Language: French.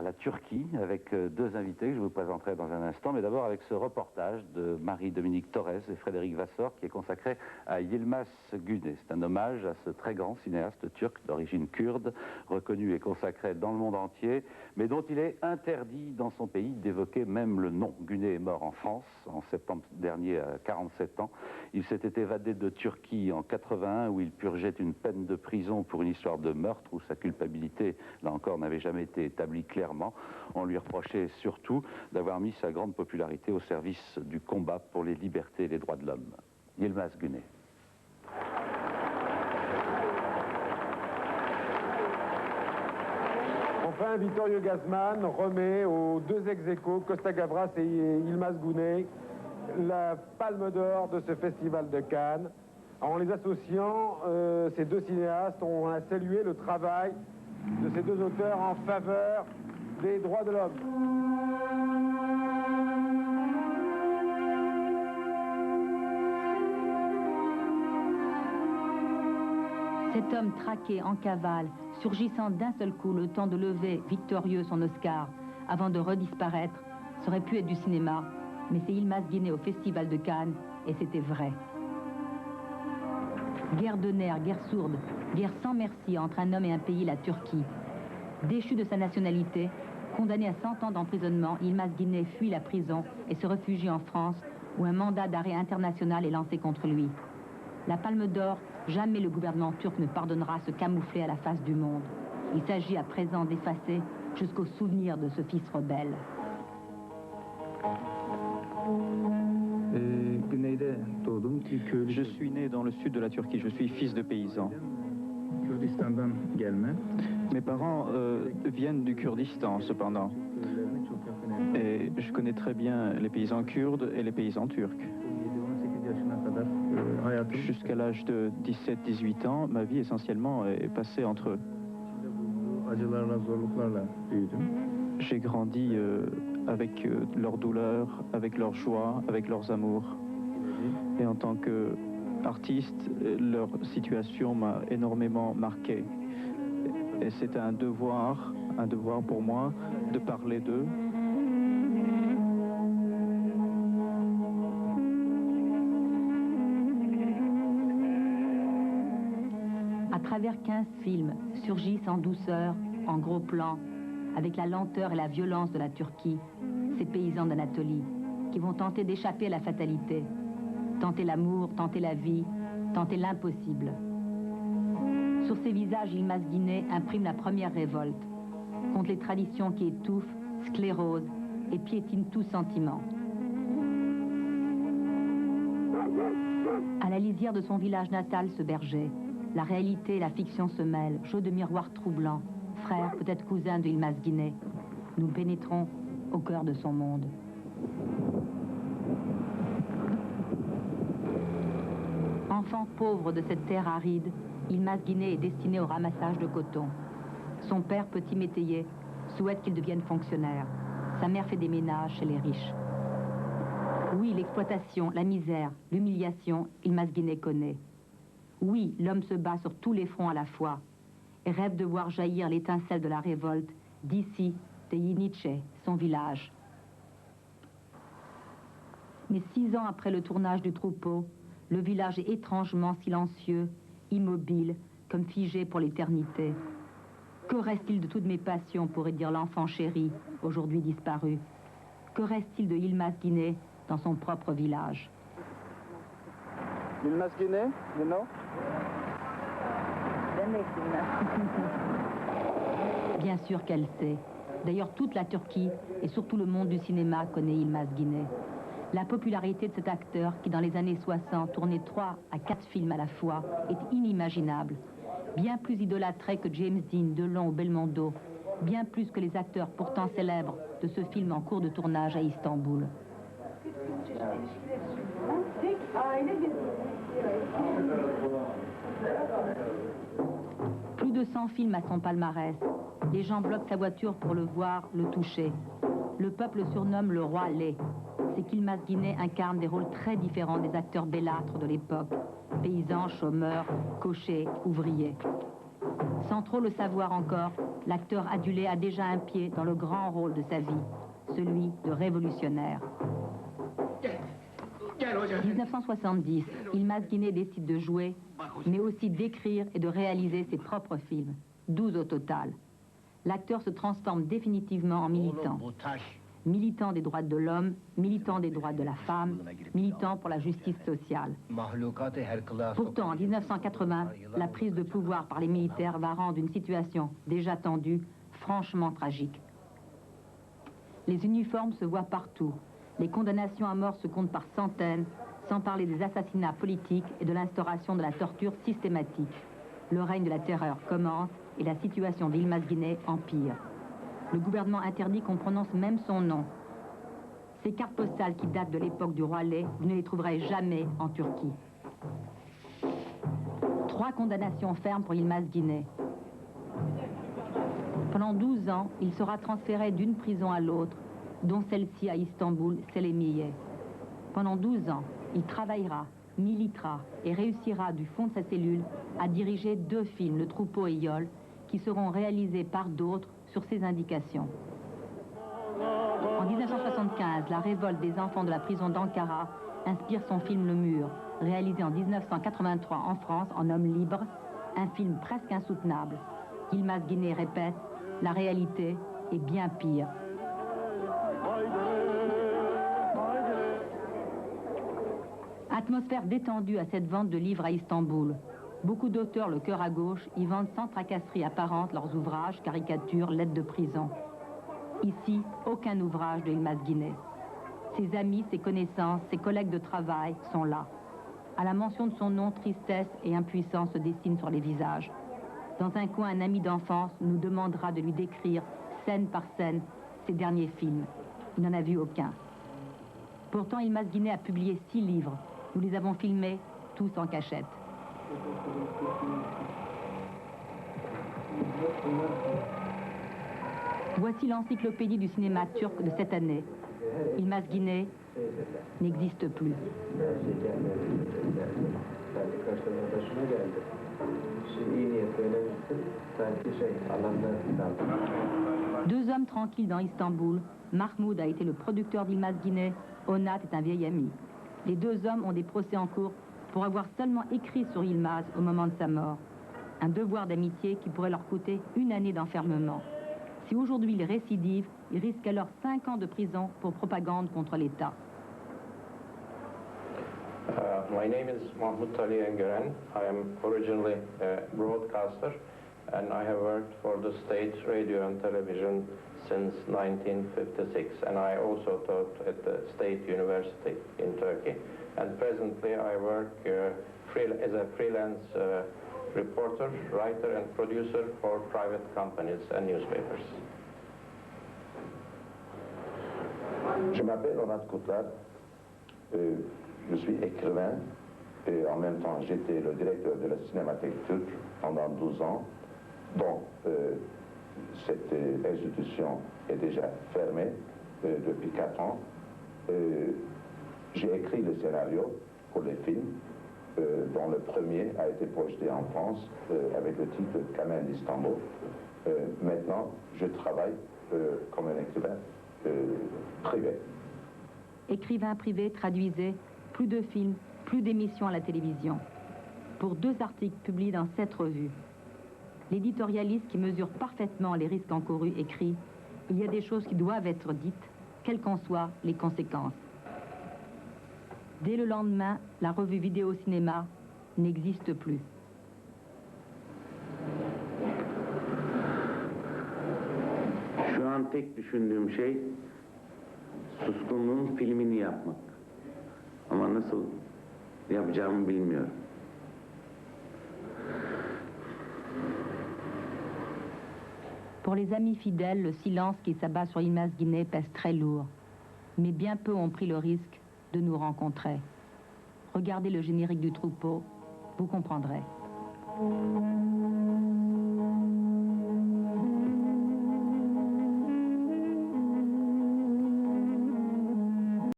à la Turquie avec deux invités que je vous présenterai dans un instant, mais d'abord avec ce reportage de Marie-Dominique Torres et Frédéric Vassor qui est consacré à Yılmaz Güney. C'est un hommage à ce très grand cinéaste turc d'origine kurde, reconnu et consacré dans le monde entier, mais dont il est interdit dans son pays d'évoquer même le nom. Güney est mort en France en septembre dernier à 47 ans. Il s'était évadé de Turquie en 81 où il purgeait une peine de prison pour une histoire de meurtre où sa culpabilité, là encore, n'avait jamais été établie clairement. On lui reprochait surtout d'avoir mis sa grande popularité au service du combat pour les libertés et les droits de l'homme. Yılmaz Güney. Enfin, Vittorio Gassman remet aux deux ex-aequo, Costa Gavras et Yılmaz Güney, la palme d'or de ce festival de Cannes. En les associant, ces deux cinéastes ont salué le travail de ces deux auteurs en faveur des droits de l'homme. Cet homme traqué en cavale, surgissant d'un seul coup le temps de lever victorieux son Oscar avant de redisparaître, ça aurait pu être du cinéma, mais c'est Yılmaz Güney au Festival de Cannes, et c'était vrai. Guerre de nerfs, guerre sourde, guerre sans merci entre un homme et un pays, la Turquie. Déchu de sa nationalité, condamné à 100 ans d'emprisonnement, Yılmaz Güney fuit la prison et se réfugie en France, où un mandat d'arrêt international est lancé contre lui. La Palme d'Or, jamais le gouvernement turc ne pardonnera ce camouflet à la face du monde. Il s'agit à présent d'effacer jusqu'au souvenir de ce fils rebelle. Je suis né dans le sud de la Turquie, je suis fils de paysan. Mes parents viennent du Kurdistan cependant. Et je connais très bien les paysans kurdes et les paysans turcs. Jusqu'à l'âge de 17-18 ans, ma vie essentiellement est passée entre eux. J'ai grandi avec leurs douleurs, avec leurs joies, avec leurs amours. Et en tant qu'artiste, leur situation m'a énormément marqué. Et c'est un devoir pour moi de parler d'eux. À travers 15 films, surgissent en douceur, en gros plan, avec la lenteur et la violence de la Turquie, ces paysans d'Anatolie, qui vont tenter d'échapper à la fatalité, tenter l'amour, tenter la vie, tenter l'impossible. Sur ces visages, Yılmaz Güney imprime la première révolte, contre les traditions qui étouffent, sclérosent et piétinent tout sentiment. À la lisière de son village natal, ce berger, la réalité et la fiction se mêlent, jeu de miroir troublant, frère, peut-être cousin de Yılmaz Güney. Nous pénétrons au cœur de son monde. Enfant pauvre de cette terre aride, Yılmaz Güney est destiné au ramassage de coton. Son père, petit métayer, souhaite qu'il devienne fonctionnaire. Sa mère fait des ménages chez les riches. Oui, l'exploitation, la misère, l'humiliation, Yılmaz Güney connaît. Oui, l'homme se bat sur tous les fronts à la fois et rêve de voir jaillir l'étincelle de la révolte d'ici, de Yenice, son village. Mais 6 ans après le tournage du troupeau, le village est étrangement silencieux, immobile, comme figé pour l'éternité. Que reste-t-il de toutes mes passions, pourrait dire l'enfant chéri, aujourd'hui disparu? Que reste-t-il de Yılmaz Güney dans son propre village? Yılmaz Güney, you know? Bien sûr qu'elle sait. D'ailleurs, toute la Turquie et surtout le monde du cinéma connaît Yılmaz Güney. La popularité de cet acteur, qui dans les années 60 tournait 3 à 4 films à la fois, est inimaginable. Bien plus idolâtré que James Dean, Delon ou Belmondo, bien plus que les acteurs pourtant célèbres de ce film en cours de tournage à Istanbul. Plus de 100 films à son palmarès. Les gens bloquent sa voiture pour le voir, le toucher. Le peuple le surnomme le roi laid. C'est qu'Yılmaz Güney incarne des rôles très différents des acteurs bellâtres de l'époque. Paysans, chômeurs, cochers, ouvriers. Sans trop le savoir encore, l'acteur adulé a déjà un pied dans le grand rôle de sa vie, celui de révolutionnaire. 1970, Yılmaz Güney décide de jouer, mais aussi d'écrire et de réaliser ses propres films, 12 au total. L'acteur se transforme définitivement en militant. Militant des droits de l'homme, militant des droits de la femme, militant pour la justice sociale. Pourtant, en 1980, la prise de pouvoir par les militaires va rendre une situation déjà tendue franchement tragique. Les uniformes se voient partout. Les condamnations à mort se comptent par centaines, sans parler des assassinats politiques et de l'instauration de la torture systématique. Le règne de la terreur commence et la situation d'Yılmaz Güney empire. Le gouvernement interdit qu'on prononce même son nom. Ces cartes postales qui datent de l'époque du roi Lê, vous ne les trouverez jamais en Turquie. 3 condamnations fermes pour Yılmaz Güney. Pendant 12 ans, il sera transféré d'une prison à l'autre, dont celle-ci à Istanbul, Selimiye. Pendant 12 ans, il travaillera, militera et réussira du fond de sa cellule à diriger 2 films, Le Troupeau et Yol, qui seront réalisés par d'autres sur ses indications. En 1975, la révolte des enfants de la prison d'Ankara inspire son film Le Mur, réalisé en 1983 en France en homme libre, un film presque insoutenable. Yılmaz Güney répète, la réalité est bien pire. Atmosphère détendue à cette vente de livres à Istanbul. Beaucoup d'auteurs, le cœur à gauche, y vendent sans tracasserie apparente leurs ouvrages, caricatures, lettres de prison. Ici, aucun ouvrage de Yılmaz Güney. Ses amis, ses connaissances, ses collègues de travail sont là. À la mention de son nom, tristesse et impuissance se dessinent sur les visages. Dans un coin, un ami d'enfance nous demandera de lui décrire, scène par scène, ses derniers films. Il n'en a vu aucun. Pourtant, Yılmaz Güney a publié 6 livres. Nous les avons filmés, tous en cachette. Voici l'encyclopédie du cinéma turc de cette année. Yılmaz Güney n'existe plus. 2 hommes tranquilles dans Istanbul. Mahmoud a été le producteur d'Yılmaz Güney. Onat est un vieil ami. Les 2 hommes ont des procès en cours pour avoir seulement écrit sur Yılmaz au moment de sa mort. Un devoir d'amitié qui pourrait leur coûter 1 année d'enfermement. Si aujourd'hui ils récidivent, ils risquent alors 5 ans de prison pour propagande contre l'État. My name is Mahmut Ali Engeren. I am originally a broadcaster and I have worked for the state radio and television since 1956, and I also taught at the State University in Turkey. And presently I work as a freelance reporter, writer and producer for private companies and newspapers. Je m'appelle Onat Kutlar, je suis écrivain et en même temps j'étais le directeur de la Cinémathèque turque pendant 12 ans. Donc cette institution est déjà fermée depuis 4 ans. J'ai écrit le scénario pour les films, dont le premier a été projeté en France avec le titre Kamen d'Istanbul. Maintenant, je travaille comme un écrivain privé. Écrivain privé, traduisez, plus de films, plus d'émissions à la télévision. Pour 2 articles publiés dans 7 revues. L'éditorialiste qui mesure parfaitement les risques encourus écrit « Il y a des choses qui doivent être dites, quelles qu'en soient les conséquences ». Dès le lendemain, la revue Vidéo-Cinéma n'existe plus. Şu an tek düşündüğüm şey Suskunluğun filmini yapmak. Ama nasıl yapacağımı bilmiyorum. Pour les amis fidèles, le silence qui s'abat sur Yılmaz Güney pèse très lourd. Mais bien peu ont pris le risque de nous rencontrer. Regardez le générique du Troupeau, vous comprendrez.